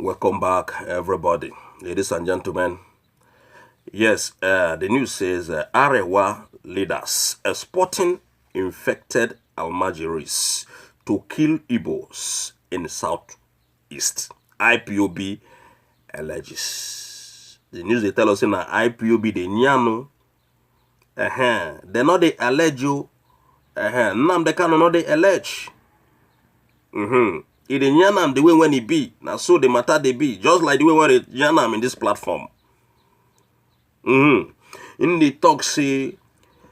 Welcome back, everybody, ladies and gentlemen. Yes, the news says Arewa leaders exporting infected Almajiris to kill Ibos in southeast. Ipob alleges. The news they tell us in Ipob the Nyano. They not they allege you. Nam they can not they allege. It yanam the way when he be. Now so the matter they be. Just like the way when it yanam in this platform. In the talk say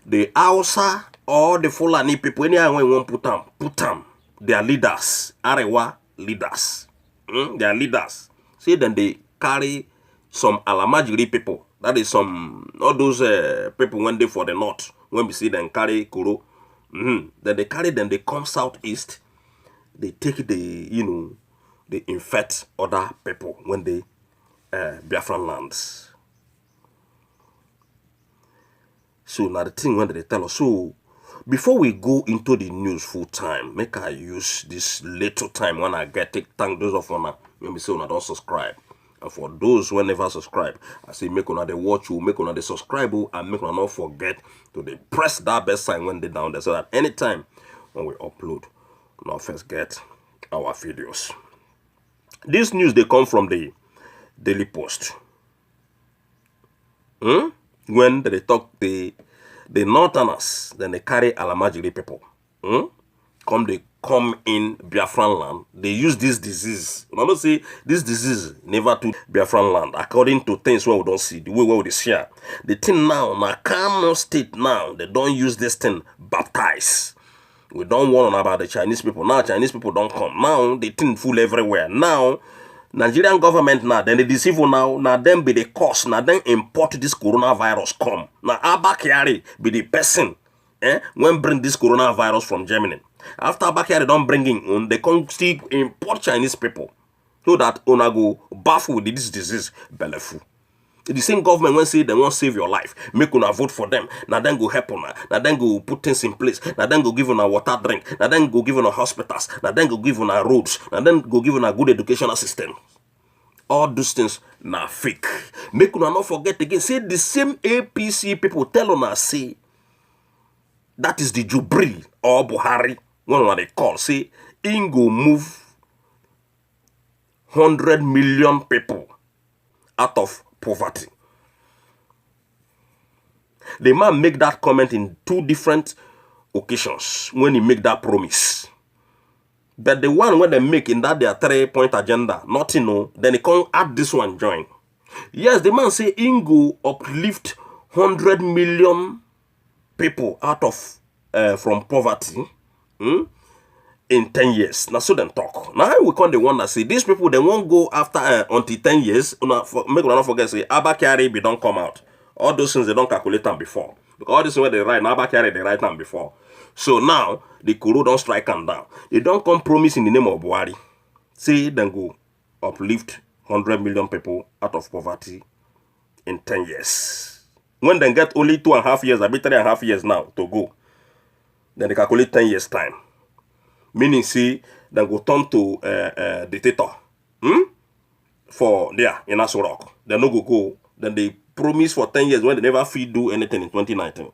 the Hausa or the Fulani people, anyhow when you want put them. They are leaders. Arewa leaders. They are leaders. See then they carry some Almajiri people. That is some all those people when they for the north. When we see them carry Kuro. Then they carry them, they come southeast. They take the, they infect other people when they Biafran lands. So now the thing when they tell us, so before we go into the news full time, make I use this little time when I get it. Thank those of you when we say una don't subscribe. And for those who never subscribe, I say make una they watch you, make una they subscribe and make una not forget to they press that bell sign when they down there so that anytime when we upload, now first get our videos. This news they come from the Daily Post. When they talk the Northerners, then they carry Almajiri people. They come in Biafran land. They use this disease. You know, say this disease never to Biafran land. According to things where we don't see, the way where we share. The thing now, Kano state now, they don't use this thing baptize. We don't want to know about the Chinese people. Now Chinese people don't come. Now they think full everywhere. Now Nigerian government now, then they deceive now. Now them be the cause. Now then import this coronavirus come. Now Abakari be the person when bring this coronavirus from Germany. After Abakari don't bring in, they come still import Chinese people. So that una go baffle with this disease belefu. The same government when say they won't save your life, make una vote for them. Now then go help una. Now then go put things in place. Now then go give una water drink. Now then go give una hospitals. Now then go give una roads. Now then go give una good educational system. All those things now fake. Make una not forget again. Say the same APC people tell una say that is the Jubril or Buhari. One they call say Ingo move 100 million people out of poverty. The man make that comment in two different occasions when he make that promise. But the one when they make in that their 3-point agenda, nothing no, then they can't add this one join. Yes, the man say Ingo uplift 100 million people out of from poverty in 10 years. Now so them talk. Now we call the one that say these people they won't go after until 10 years. Make una not forget say Abakari be don't come out. All those things they don't calculate them before. Because all this where they write now Abakari they write them before. So now the Kuro don't strike them down. They don't come promise in the name of Buhari. Say then go uplift 100 million people out of poverty in 10 years. When they get only 2.5 years, a bit 3.5 years now to go, then they calculate 10 years time. Meaning, see, then go turn to dictator. For there in Aso Rock. They no go. Then they promise for 10 years when they never fit do anything in 2019.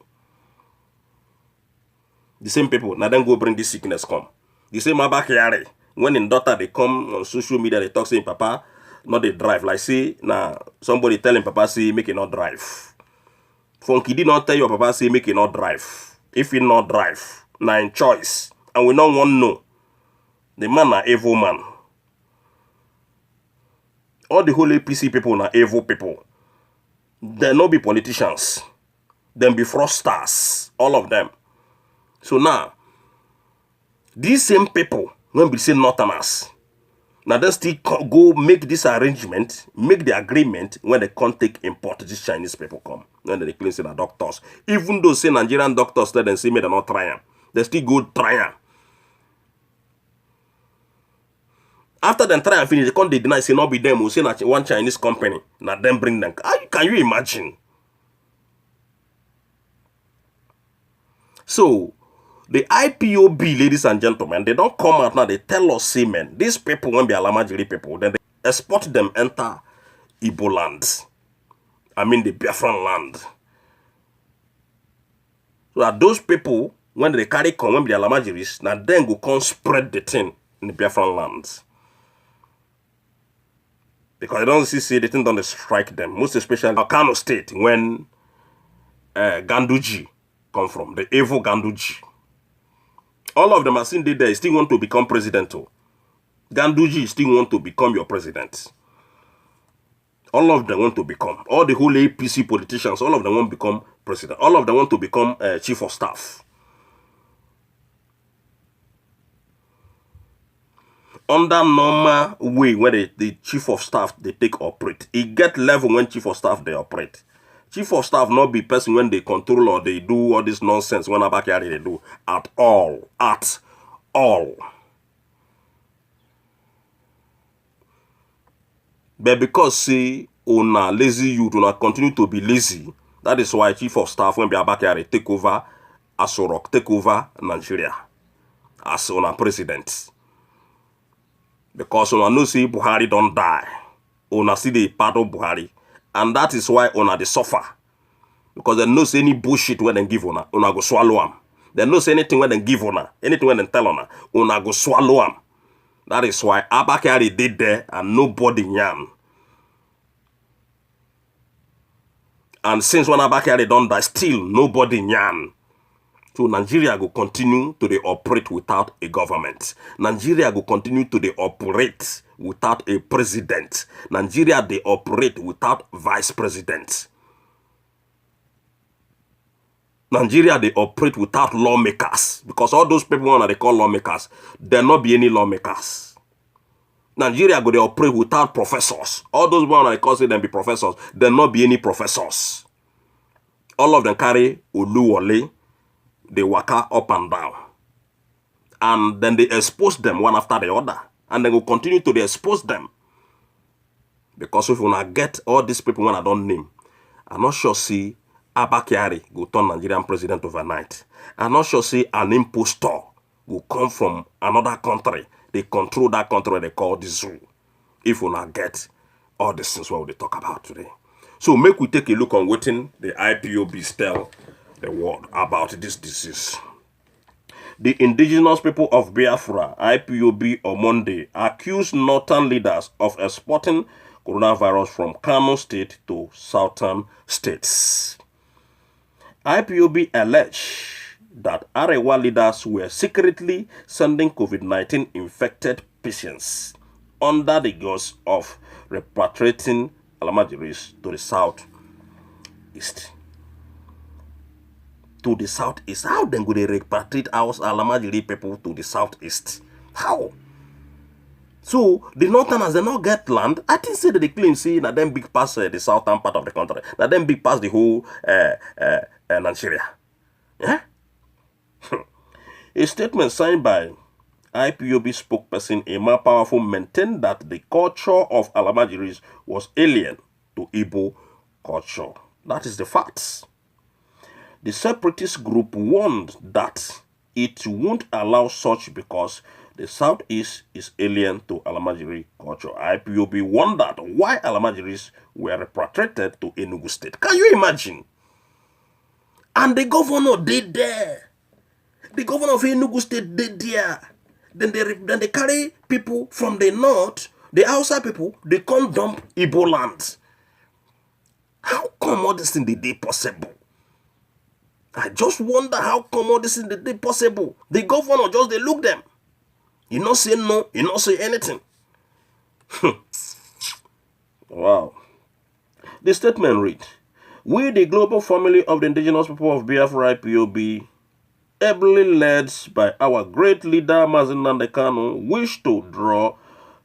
The same people, now then go bring this sickness come. The same Abakari. When in daughter they come on social media, they talk saying Papa, not they drive. Like say, now somebody telling Papa say make it not drive. Funky did not tell your Papa say make it not drive. If he not drive, now in choice. And we don't want to know. The man are evil man. All the whole APC people are evil people. They not be politicians. Them be fraudsters. All of them. So now, these same people, when we say Northerners, now they still go make this arrangement, make the agreement when they can't take import these Chinese people come. When they claim say the doctors. Even though say Nigerian doctors tell them say they're not trying. They still go trying. After them try and finish, they can't deny say not be them who say that one Chinese company. Now them bring them. Can you imagine? So the IPOB, ladies and gentlemen, they don't come out now. They tell us, say, man, these people won't be Almajiri people. Then export them enter Igbo land. I mean the Biafran land. So that those people, when they carry come, when they are Almajiris, now then go come spread the thing in the Biafran lands. Because I don't see the thing don't strike them. Most especially Kano State, when Ganduji come from, the evil Ganduji. All of them are seen there, still want to become president too. Ganduji still want to become your president. All of them want to become. All the whole APC politicians, all of them want to become president. All of them want to become chief of staff. Under normal way, when the chief of staff, they take operate. It get level when chief of staff, they operate. Chief of staff not be person when they control or they do all this nonsense when Abakari they do. At all. At all. But because see, una lazy youth, una continue to be lazy. That is why chief of staff when Abakari take over Asorok, take over Nigeria as una president. Because una know see Buhari don't die. Una see the part of Buhari. And that is why una they suffer. Because they know say any bullshit when they give una go swallow them. They know say anything when they give una, anything when they tell una go swallow them. That is why Abakari did there and nobody yam. And since when Abakari don't die, still nobody yam. So Nigeria will continue to operate without a government. Nigeria will continue to operate without a president. Nigeria they operate without vice president. Nigeria they operate without lawmakers. Because all those people they call lawmakers, there not be any lawmakers. Nigeria go they operate without professors. All those ones they call them be professors, there not be any professors. All of them carry Oluwole. They waka up and down. And then they expose them one after the other. And they will continue to expose them. Because if you not get all these people when I don't name, I'm not sure see Abakari go turn Nigerian president overnight. I'm not sure see an impostor will come from another country. They control that country they call the zoo. If you not get all these things what we talk about today. So make we take a look on what the IPOB tell the world about this disease. The indigenous people of Biafra, IPOB, on Monday, accused northern leaders of exporting coronavirus from Kano State to southern states. IPOB alleged that Arewa leaders were secretly sending COVID-19 infected patients under the guise of repatriating Almajiris to the southeast. To the southeast. How then go they repatriate our Almajiri people to the southeast? How? So the northerners they not get land. I think say that they claim see that them big past the southern part of the country. That them big past the whole Nigeria. Yeah. A statement signed by IPOB spokesperson Emma Powerful maintained that the culture of Almajiris was alien to Igbo culture. That is the facts. The separatist group warned that it won't allow such because the southeast is alien to Almajiri culture. IPOB wondered why Almajiris were repatriated to Enugu State. Can you imagine? And the governor did there. The governor of Enugu State did there. Then they carry people from the north, the outside people, they come dump Igbo land. How come all this thing did possible? I just wonder how come all this is possible. The governor just they look them. You not say no, you not say anything. Wow. The statement read, we the global family of the indigenous people of Biafra IPOB, ably led by our great leader Mazi Nnamdi Kanu, wish to draw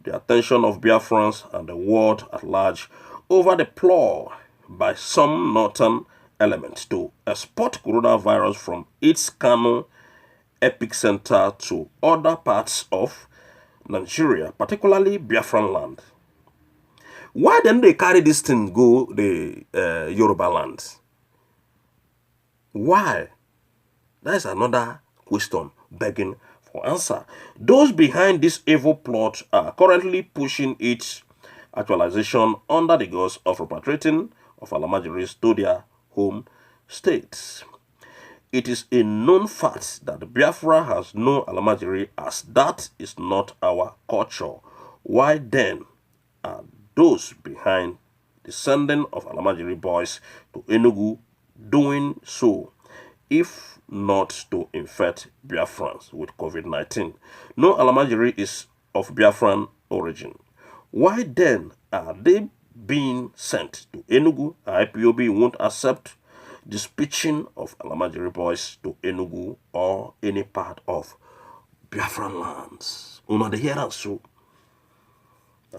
the attention of Biafrans and the world at large over the ploy by some northern elements to export coronavirus from its Kano epicenter to other parts of Nigeria, particularly Biafran land. Why then they carry this thing go the Yoruba land? Why? That is another question begging for answer. Those behind this evil plot are currently pushing it actualization under the goals of repatriating of Almajiris to their home states. It is a known fact that Biafra has no Almajiri, as that is not our culture. Why then are those behind the sending of Almajiri boys to Enugu doing so, if not to infect Biafrans with COVID-19? No Almajiri is of Biafran origin. Why then are they being sent to Enugu? Ipob won't accept dispatching of Almajiri boys to Enugu or any part of Biafran lands. Una de hear so.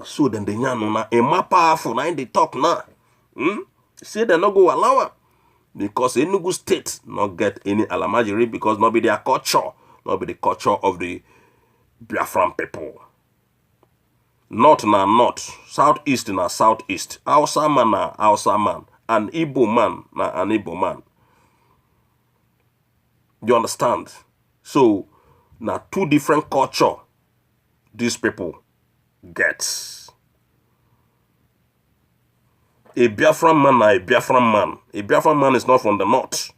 So then the yan na a more powerful na in the talk now. Say they no go allow it. Because Enugu state not get any Almajiri because not be their culture, not be the culture of the Biafran people. North na north, southeast na southeast, Hausa man na Hausa man, and Igbo man na an Igbo man. You understand? So, na two different culture these people get. A Biafran man na a Biafran man. A Biafran man is not from the north.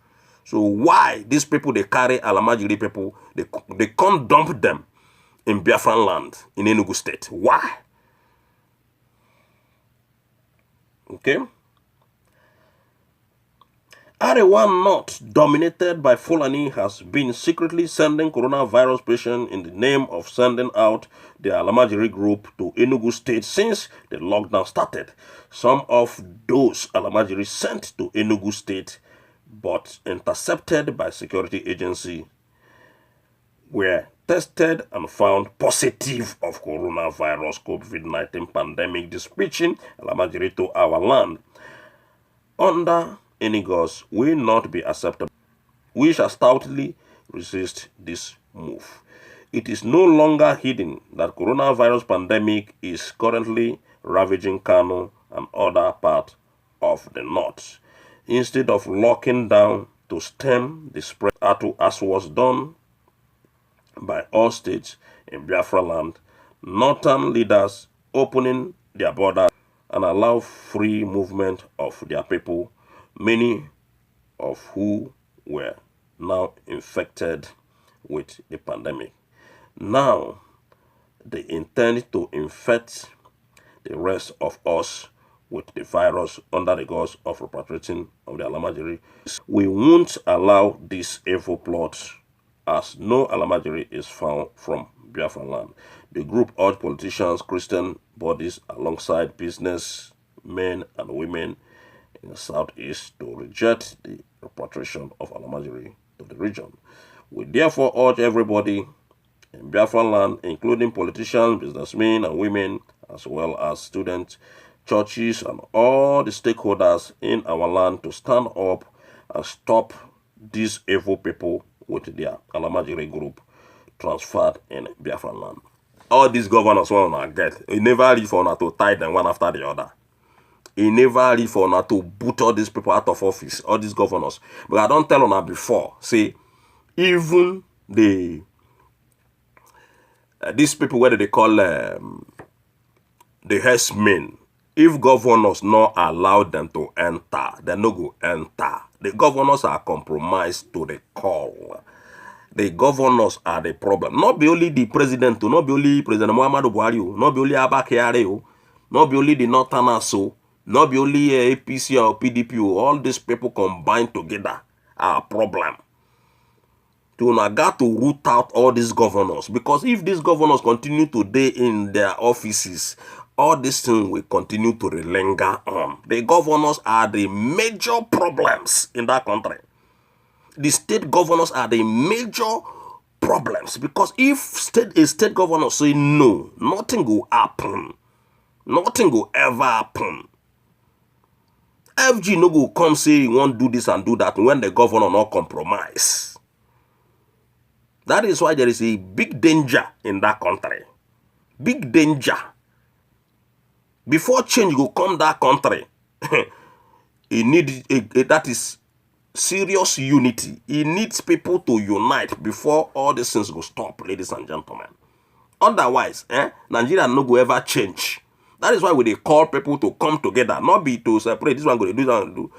So why these people, they carry Almajiri people, they can't dump them in Biafran land, in Enugu state? Why? Okay? Arewa North, dominated by Fulani, has been secretly sending coronavirus patients in the name of sending out the Almajiri group to Enugu state since the lockdown started. Some of those Almajiri sent to Enugu state but intercepted by security agency were tested and found positive of coronavirus COVID-19 pandemic, dispatching Almajiri to our land under any gods will not be acceptable. We shall stoutly resist this move. It is no longer hidden that coronavirus pandemic is currently ravaging Kano and other parts of the north. Instead of locking down to stem the spread, as was done by all states in Biafra land, northern leaders opening their borders and allow free movement of their people, many of who were now infected with the pandemic. Now, they intend to infect the rest of us with the virus under the guise of repatriating of the Almajiri. We won't allow this evil plot, as no Almajiri is found from Biafra land. The group urged politicians, Christian bodies, alongside business men and women in the southeast to reject the repatriation of Almajiri to the region. We therefore urge everybody in Biafra land, including politicians, businessmen and women, as well as students, churches, and all the stakeholders in our land to stand up and stop these evil people with their Almajiri group transferred in Biafra land. All these governors want to get, it never leave for to tie them one after the other. It never leave for to boot all these people out of office, all these governors. But I don't tell on before, say, even the these people, whether they call the herdsmen, if governors not allow them to enter, they no go enter. The governors are compromised to the call. The governors are the problem. Not be only the president, not be only President Muhammadu Buhari, not be only Abba Kyari, not be only the Northerners, not be only APC or PDP. All these people combined together are a problem. To got to root out all these governors, because if these governors continue today in their offices, all these things will continue to linger on. The governors are the major problems in that country. The state governors are the major problems, because if a state governor say no, nothing will happen. Nothing will ever happen. FG no go come say he won't do this and do that when the governor not compromise. That is why there is a big danger in that country. Big danger. Before change will come that country, it needs that is serious unity. It needs people to unite before all these things will stop, ladies and gentlemen. Otherwise, Nigeria no go ever change. That is why we dey call people to come together, not be to separate. This one go dey do, that one do.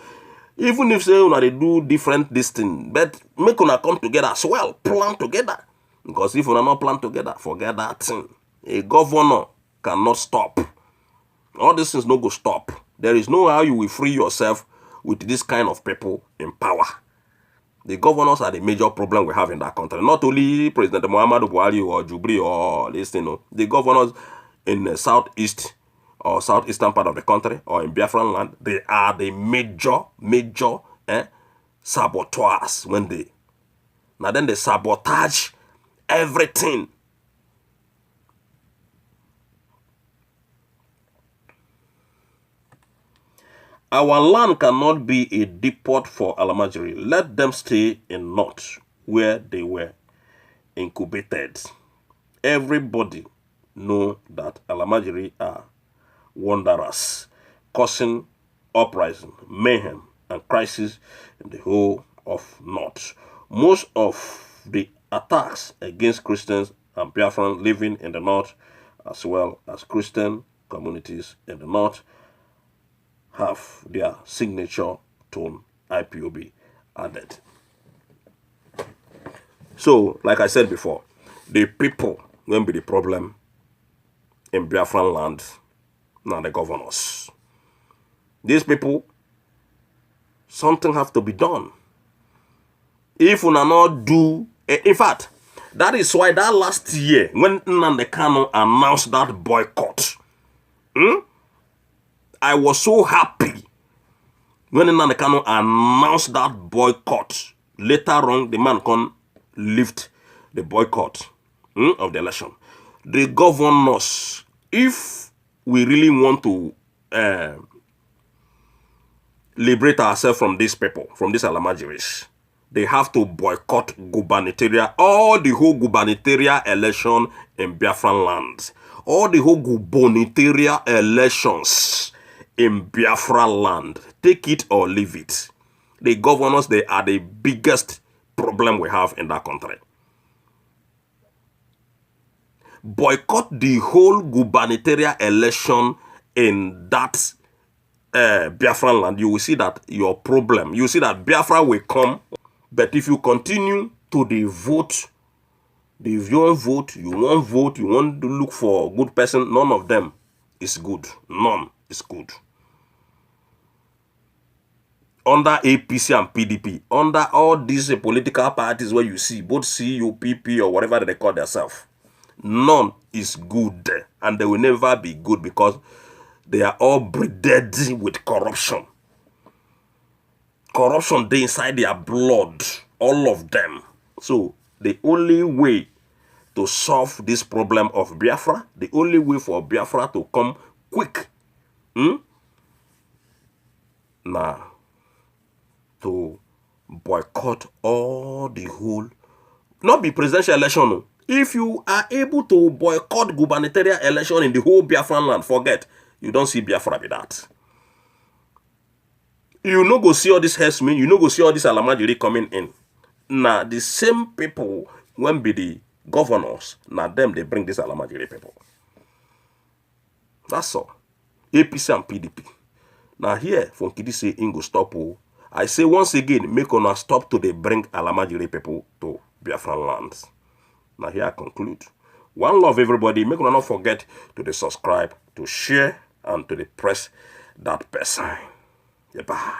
Even if say una dey do different this thing, but make una come together as well, plan together. Because if una not plan together, forget that thing. A governor cannot stop. All these things no go stop. There is no how you will free yourself with this kind of people in power. The governors are the major problem we have in that country. Not only President Muhammadu Buhari or Jubri or this thing. No. The governors in the southeast or southeastern part of the country or in Biafran land, they are the major saboteurs when they. Now then they sabotage everything. Our land cannot be a depot for Almajiri. Let them stay in North where they were incubated. Everybody know that Almajiri are wanderers, causing uprising, mayhem, and crisis in the whole of North. Most of the attacks against Christians and Biafran living in the North, as well as Christian communities in the North, have their signature tone Ipob added. So, like I said before, the people will be the problem in Biafran land, not the governors. These people, something have to be done. If we not do, in fact, that is why that last year, when Nnamdi Kanu announced that boycott, I was so happy when Nnamdi Kanu announced that boycott. Later on, the man can lift the boycott of the election. The governors, if we really want to liberate ourselves from these people, from these Almajiris, they have to boycott gubernatorial, all the whole gubernatorial election in Biafran land. All the whole gubernatorial elections in Biafra land. Take it or leave it. The governors, they are the biggest problem we have in that country. Boycott the whole gubernatorial election in that Biafran land. You will see that your problem, you will see that Biafra will come. But if you continue to the vote, if you want vote, you want to look for a good person, none of them is good. None is good. Under APC and PDP, under all these political parties where you see, both CUPP or whatever they call themselves, none is good. And they will never be good because they are all breeded with corruption. Corruption they inside their blood, all of them. So the only way to solve this problem of Biafra, the only way for Biafra to come quick, to boycott all the whole, not be presidential election. No. If you are able to boycott gubernatorial election in the whole Biafran land, forget, you don't see Biafra with that. You no go see all this herdsmen, you no go see all this Almajiri coming in. Now, the same people, when be the governors, now them, they bring this Almajiri people. That's all. APC and PDP. Now here, from Kidi say, Ingo stop. I say once again, make una stop to they bring Almajiri people to Biafran lands. Now here I conclude. One love everybody. Make una not forget to subscribe, to share, and to press that bell sign. Goodbye.